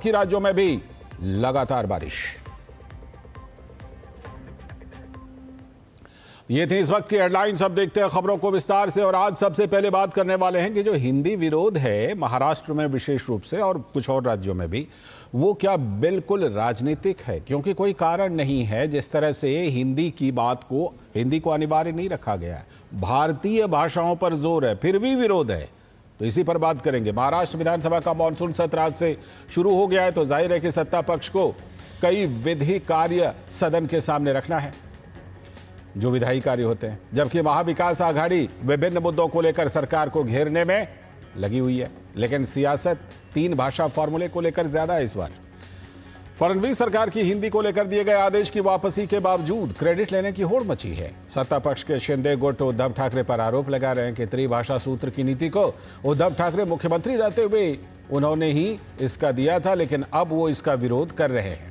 बाकी राज्यों में भी लगातार बारिश। ये थे इस वक्त की हेडलाइंस। अब देखते हैं खबरों को विस्तार से। और आज सबसे पहले बात करने वाले हैं कि जो हिंदी विरोध है महाराष्ट्र में विशेष रूप से और कुछ और राज्यों में भी, वो क्या बिल्कुल राजनीतिक है? क्योंकि कोई कारण नहीं है जिस तरह से हिंदी को अनिवार्य नहीं रखा गया है। भारतीय भाषाओं पर जोर है, फिर भी विरोध है। तो इसी पर बात करेंगे। महाराष्ट्र विधानसभा का मानसून सत्र आज से शुरू हो गया है, तो जाहिर है कि सत्ता पक्ष को कई विधि कार्य सदन के सामने रखना है, जो विधायी कार्य होते हैं, जबकि महाविकास आघाड़ी विभिन्न मुद्दों को लेकर सरकार को घेरने में लगी हुई है। लेकिन सियासत 3 भाषा फॉर्मूले को लेकर ज्यादा है इस बार। फडणवीस सरकार की हिंदी को लेकर दिए गए आदेश की वापसी के बावजूद क्रेडिट लेने की होड़ मची है। सत्ता पक्ष के शिंदे गुट उद्धव ठाकरे पर आरोप लगा रहे हैं कि त्रिभाषा सूत्र की नीति को उद्धव ठाकरे मुख्यमंत्री रहते हुए उन्होंने ही इसका दिया था, लेकिन अब वो इसका विरोध कर रहे हैं।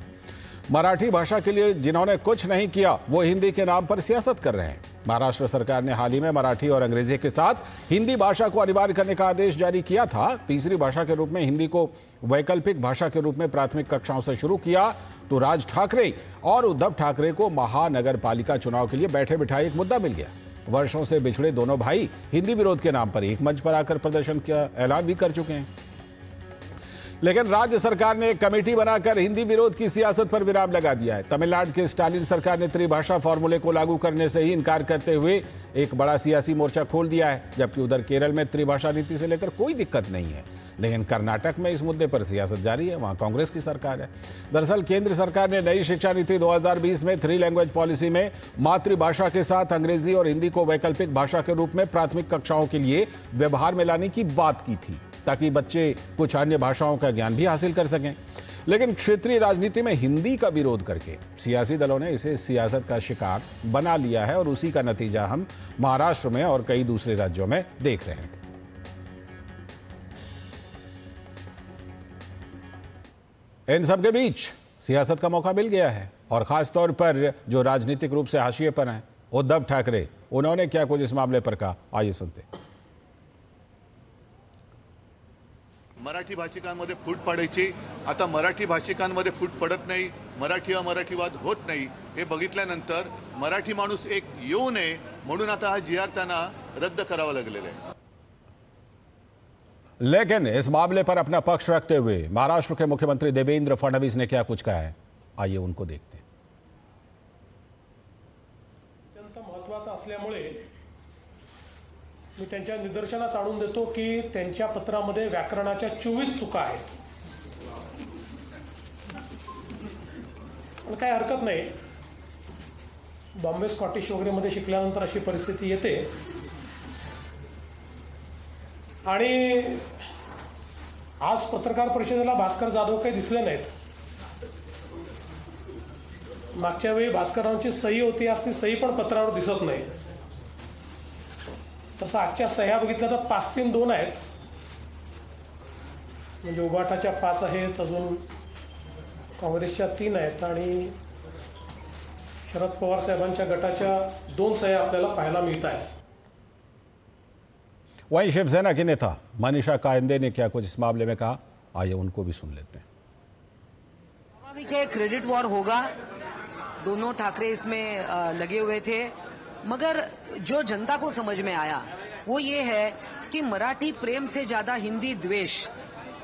मराठी भाषा के लिए जिन्होंने कुछ नहीं किया, वो हिंदी के नाम पर सियासत कर रहे हैं। महाराष्ट्र सरकार ने हाल ही में मराठी और अंग्रेजी के साथ हिंदी भाषा को अनिवार्य करने का आदेश जारी किया था। तीसरी भाषा के रूप में हिंदी को वैकल्पिक भाषा के रूप में प्राथमिक कक्षाओं से शुरू किया तो राज ठाकरे और उद्धव ठाकरे को महानगर पालिका चुनाव के लिए बैठे बिठाए एक मुद्दा मिल गया। वर्षों से बिछड़े दोनों भाई हिंदी विरोध के नाम पर एक मंच पर आकर प्रदर्शन का ऐलान भी कर चुके हैं। लेकिन राज्य सरकार ने एक कमेटी बनाकर हिंदी विरोध की सियासत पर विराम लगा दिया है। तमिलनाडु की स्टालिन सरकार ने त्रिभाषा फॉर्मूले को लागू करने से ही इनकार करते हुए एक बड़ा सियासी मोर्चा खोल दिया है, जबकि उधर केरल में त्रिभाषा नीति से लेकर कोई दिक्कत नहीं है। लेकिन कर्नाटक में इस मुद्दे पर सियासत जारी है, वहां कांग्रेस की सरकार है। दरअसल केंद्र सरकार ने नई शिक्षा नीति 2020 में 3 लैंग्वेज पॉलिसी में मातृभाषा के साथ अंग्रेजी और हिंदी को वैकल्पिक भाषा के रूप में प्राथमिक कक्षाओं के लिए व्यवहार में लाने की बात की थी, ताकि बच्चे कुछ अन्य भाषाओं का ज्ञान भी हासिल कर सकें। लेकिन क्षेत्रीय राजनीति में हिंदी का विरोध करके सियासी दलों ने इसे सियासत का शिकार बना लिया है और उसी का नतीजा हम महाराष्ट्र में और कई दूसरे राज्यों में देख रहे हैं। इन सबके बीच सियासत का मौका मिल गया है, और खासतौर पर जो राजनीतिक रूप से हाशिए पर हैं, उद्धव ठाकरे, उन्होंने क्या कुछ इस मामले पर कहा, आइए सुनते हैं। मराठी भाषिकांमध्ये फूट पडायची, आता मराठी भाषिकांमध्ये फूट पडत नाही, मराठी अमराठीवाद होत नाही, हे बघितल्यानंतर मराठी माणूस एक येऊ नये म्हणून आता हा जी.आर. त्यांना रद्द करावा लागलेला आहे। लेकिन इस मामले पर अपना पक्ष रखते हुए महाराष्ट्र के मुख्यमंत्री देवेंद्र फडणवीस ने क्या कुछ कहा है, आइए उनको देखते हैं। अत्यंत महत्त्वाचा असल्यामुळे मी त्यांच्या निदर्शनास आणून देतो की त्यांच्या पत्रामध्ये व्याकरणाच्या 24 चुका आहेत। पण काही हरकत नाही, बॉम्बे स्कॉटिश वगैरे मध्ये शिकल्यानंतर अशी परिस्थिती येते। आणि आज पत्रकार परिषदेला भास्कर जाधव काही दिसले नाहीत। मागच्या वेळी भास्करांची सही होती, आज ती सही पण पत्रावर दिसत नाही। तसं आजच्या सह्या बघितल्या तर 5-3-2 आहेत, म्हणजे उबाटाच्या 5 आहेत, अजून काँग्रेसच्या 3 आहेत आणि शरद पवार साहेबांच्या गटाच्या 2 सह्या आपल्याला पाहायला मिळत आहेत। वहीं शिवसेना के नेता मनीषा कायंदे ने क्या कुछ इस मामले में कहा, आइए उनको भी सुन लेते हैं। स्वाभाविक है, क्रेडिट वॉर होगा, दोनों ठाकरे इसमें लगे हुए थे, मगर जो जनता को समझ में आया वो ये है कि मराठी प्रेम से ज्यादा हिंदी द्वेष।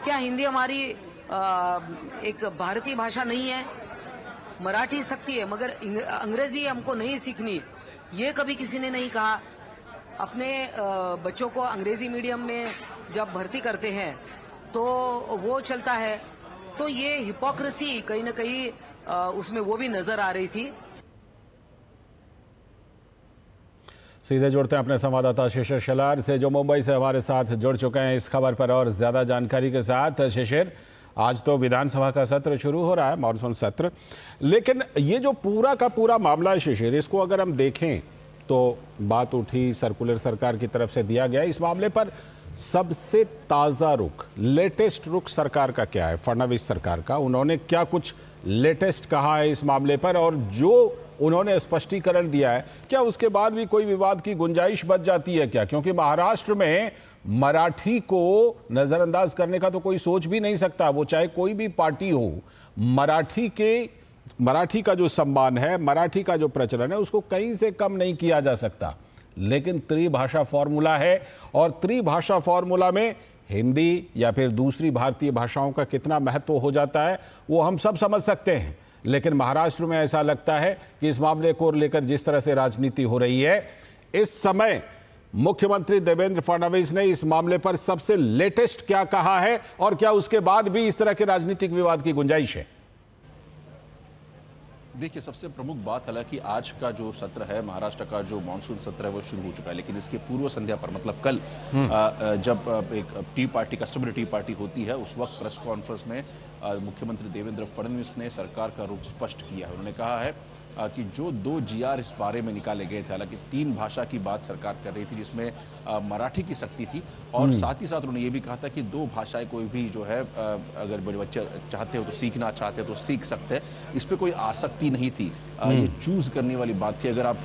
क्या हिंदी हमारी एक भारतीय भाषा नहीं है? मराठी सकती है, मगर अंग्रेजी हमको नहीं सीखनी, ये कभी किसी ने नहीं कहा। अपने बच्चों को अंग्रेजी मीडियम में जब भर्ती करते हैं तो वो चलता है, तो ये हिपोक्रेसी कहीं ना कहीं उसमें वो भी नजर आ रही थी। सीधे जुड़ते हैं अपने संवाददाता शिशिर शेलार से, जो मुंबई से हमारे साथ जुड़ चुके हैं इस खबर पर और ज्यादा जानकारी के साथ। शिशिर, आज तो विधानसभा का सत्र शुरू हो रहा है, मानसून सत्र, लेकिन ये जो पूरा का पूरा मामला है शिशिर, इसको अगर हम देखें तो बात उठी, सर्कुलर सरकार की तरफ से दिया गया, इस मामले पर सबसे ताजा रुख, लेटेस्ट रुख सरकार का क्या है, फडणवीस सरकार का? उन्होंने क्या कुछ लेटेस्ट कहा है इस मामले पर, और जो उन्होंने स्पष्टीकरण दिया है, क्या उसके बाद भी कोई विवाद की गुंजाइश बच जाती है क्या? क्योंकि महाराष्ट्र में मराठी को नजरअंदाज करने का तो कोई सोच भी नहीं सकता, वो चाहे कोई भी पार्टी हो। मराठी का जो सम्मान है, मराठी का जो प्रचलन है, उसको कहीं से कम नहीं किया जा सकता। लेकिन त्रिभाषा फॉर्मूला है, और त्रिभाषा फॉर्मूला में हिंदी या फिर दूसरी भारतीय भाषाओं का कितना महत्व हो जाता है वो हम सब समझ सकते हैं। लेकिन महाराष्ट्र में ऐसा लगता है कि इस मामले को लेकर जिस तरह से राजनीति हो रही है इस समय, मुख्यमंत्री देवेंद्र फडणवीस ने इस मामले पर सबसे लेटेस्ट क्या कहा है, और क्या उसके बाद भी इस तरह के राजनीतिक विवाद की गुंजाइश है? देखिए, सबसे प्रमुख बात, हालांकि आज का जो सत्र है, महाराष्ट्र का जो मानसून सत्र है वो शुरू हो चुका है, लेकिन इसके पूर्व संध्या पर, मतलब कल जब एक T party, customary T party होती है, उस वक्त प्रेस कॉन्फ्रेंस में मुख्यमंत्री देवेंद्र फडणवीस ने सरकार का रुख स्पष्ट किया है। उन्होंने कहा है कि जो 2 GR इस बारे में निकाले गए थे, हालांकि 3 भाषा की बात सरकार कर रही थी जिसमें मराठी की सख्ती थी, और साथ ही साथ उन्होंने ये भी कहा था कि 2 भाषाएं कोई भी जो है अगर बच्चे चाहते हो तो सीखना चाहते हो तो सीख सकते हैं, इस पर कोई आसक्ति नहीं थी। ये चूज करने वाली बात थी, अगर आप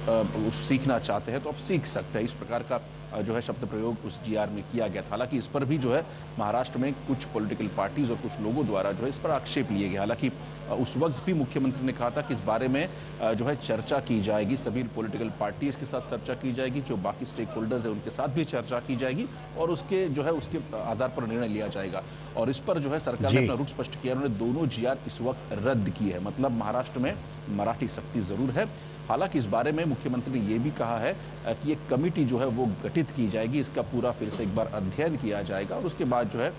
सीखना चाहते हैं तो आप सीख सकते हैं, इस प्रकार का जो है शब्द प्रयोग उस GR में किया गया था। हालांकि इस पर भी जो है महाराष्ट्र में कुछ पॉलिटिकल पार्टीज और कुछ लोगों द्वारा जो है इस पर आक्षेप लिए गए। हालांकि उस वक्त भी मुख्यमंत्री ने कहा था कि इस बारे में जो है चर्चा की जाएगी, सभी पॉलिटिकल पार्टीज के साथ चर्चा की जाएगी, जो बाकी स्टेक होल्डर्स है उनके साथ भी चर्चा की जाएगी, और उसके जो है उसके आधार पर निर्णय लिया जाएगा। और इस पर जो है सरकार ने अपना रुख स्पष्ट किया, उन्होंने दोनों GR इस वक्त रद्द की है। मतलब महाराष्ट्र में मराठी सख्ती जरूर है। हालांकि इस बारे में मुख्यमंत्री ने यह भी कहा है कि एक कमेटी जो है वो गठित की जाएगी, इसका पूरा फिर से एक बार अध्ययन किया जाएगा, और उसके बाद जो है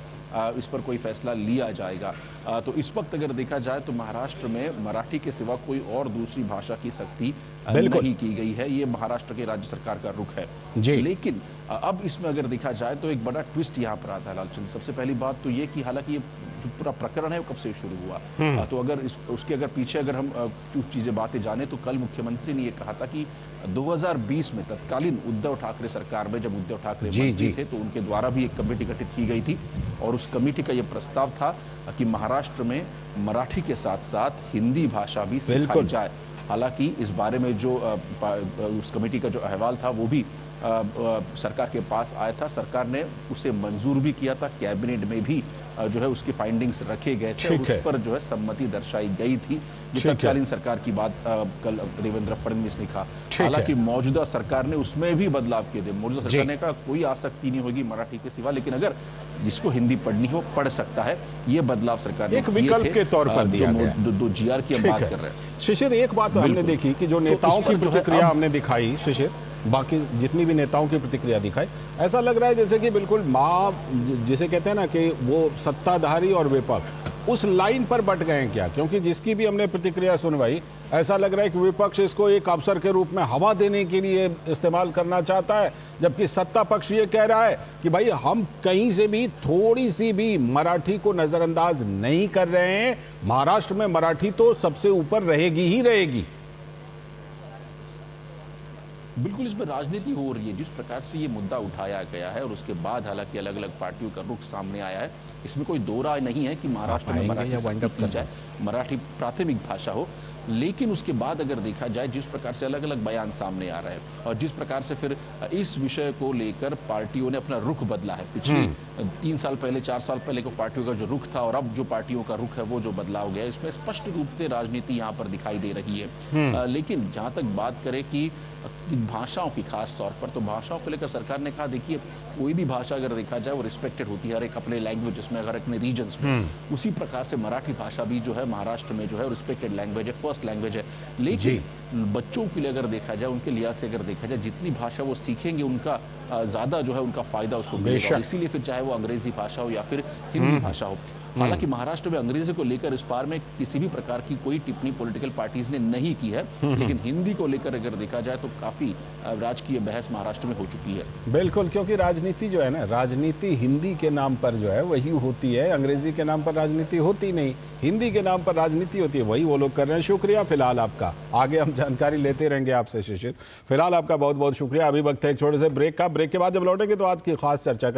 इस पर कोई फैसला लिया जाएगा। तो इस वक्त अगर देखा जाए तो महाराष्ट्र में मराठी के सिवा कोई और दूसरी भाषा की सख्ती नहीं की गई है। ये महाराष्ट्र के राज्य सरकार का रुख है जी। लेकिन अब इसमें अगर देखा जाए तो एक बड़ा ट्विस्ट यहाँ पर आता है लालचंद। सबसे पहली बात तो ये कि हालांकि ये जो पूरा प्रकरण है वो कब से शुरू हुआ, तो अगर उसके अगर पीछे अगर हम कुछ चीजें बातें जाने तो कल मुख्यमंत्री ने ये कहा था कि 2020 में तत्कालीन उद्धव ठाकरे सरकार में, जब उद्धव ठाकरे मंत्री थे, तो उनके द्वारा भी एक कमेटी गठित की गई थी, और उस कमेटी का ये प्रस्ताव था कि महाराष्ट्र में मराठी के साथ साथ हिंदी भाषा भी सिखाई जाए। हालांकि इस बारे में जो उस कमेटी का जो अहवाल था वो भी सरकार के पास आया था, सरकार ने उसे मंजूर भी किया था, कैबिनेट में भी जो है उसकी फाइंडिंग्स रखे गए थे, उस पर जो है सम्मति दर्शाई गई थी। तत्कालीन सरकार की बात कल देवेंद्र फडणवीस ने कहा। हालांकि मौजूदा सरकार ने उसमें भी बदलाव किए थे। मौजूदा सरकार ने कहा कोई आसक्ति नहीं होगी मराठी के सिवा, लेकिन अगर जिसको हिंदी पढ़नी हो पढ़ सकता है। ये बदलाव सरकार ने एक विकल्प के तौर पर दिया गया। 2 GR की हम बात कर रहे हैं। शिशिर, एक बात हमने देखी कि जो नेताओं की प्रतिक्रिया हमने दिखाई, शिशिर, बाकी जितनी भी नेताओं की प्रतिक्रिया दिखाई, ऐसा लग रहा है जैसे कि बिल्कुल जिसे कहते हैं ना कि वो सत्ताधारी और विपक्ष उस लाइन पर बट गए हैं क्या? क्योंकि जिसकी भी हमने प्रतिक्रिया सुनवाई, ऐसा लग रहा है कि विपक्ष इसको एक अवसर के रूप में हवा देने के लिए इस्तेमाल करना चाहता है, जबकि सत्ता पक्ष ये कह रहा है कि भाई हम कहीं से भी थोड़ी सी भी मराठी को नजरअंदाज नहीं कर रहे हैं, महाराष्ट्र में मराठी तो सबसे ऊपर रहेगी ही रहेगी। बिल्कुल इसमें राजनीति हो रही है। जिस प्रकार से ये मुद्दा उठाया गया है और उसके बाद हालांकि अलग अलग पार्टियों का रुख सामने आया है, इसमें कोई दो राय नहीं है कि महाराष्ट्र में मराठी सख्ती की जाए, मराठी प्राथमिक भाषा हो। लेकिन उसके बाद अगर देखा जाए जिस प्रकार से अलग अलग बयान सामने आ रहे हैं और जिस प्रकार से फिर इस विषय को लेकर पार्टियों ने अपना रुख बदला है, पिछले 3 साल पहले 4 साल पहले को पार्टियों का जो रुख था और अब जो पार्टियों का रुख है वो जो बदलाव गया, इसमें स्पष्ट रूप से राजनीति यहाँ पर दिखाई दे रही है। लेकिन जहां तक बात करें कि भाषाओं की, खास तौर पर तो भाषाओं को लेकर सरकार ने कहा देखिए कोई भी भाषा अगर देखा जाए वो रिस्पेक्टेड होती है हर एक अपने लैंग्वेजेस में, हर अपने रीजन्स में। उसी प्रकार से मराठी भाषा भी जो है महाराष्ट्र में जो है रिस्पेक्टेड लैंग्वेज है, फर्स्ट लैंग्वेज है। लेकिन बच्चों के लिए अगर देखा जाए, उनके लिहाज से अगर देखा जाए, जितनी भाषा वो सीखेंगे उनका ज्यादा जो है उनका फायदा उसको मिलेगा। इसीलिए फिर चाहे वो अंग्रेजी भाषा हो या फिर हिंदी भाषा हो। हालांकि महाराष्ट्र में अंग्रेजी को लेकर इस बार में किसी भी प्रकार की कोई टिप्पणी पॉलिटिकल पार्टीज ने नहीं की है, लेकिन हिंदी को लेकर अगर देखा जाए तो काफी राजकीय बहस महाराष्ट्र में हो चुकी है। बिल्कुल, क्योंकि राजनीति जो है ना, राजनीति हिंदी के नाम पर जो है वही होती है, अंग्रेजी के नाम पर राजनीति होती नहीं, हिंदी के नाम पर राजनीति होती है, वही वो लोग कर रहे हैं। शुक्रिया फिलहाल आपका, आगे हम जानकारी लेते रहेंगे आपसे शिशिर। फिलहाल आपका बहुत बहुत शुक्रिया। अभी वक्त है एक छोटे से ब्रेक का। ब्रेक के बाद जब लौटेंगे तो आज की खास चर्चा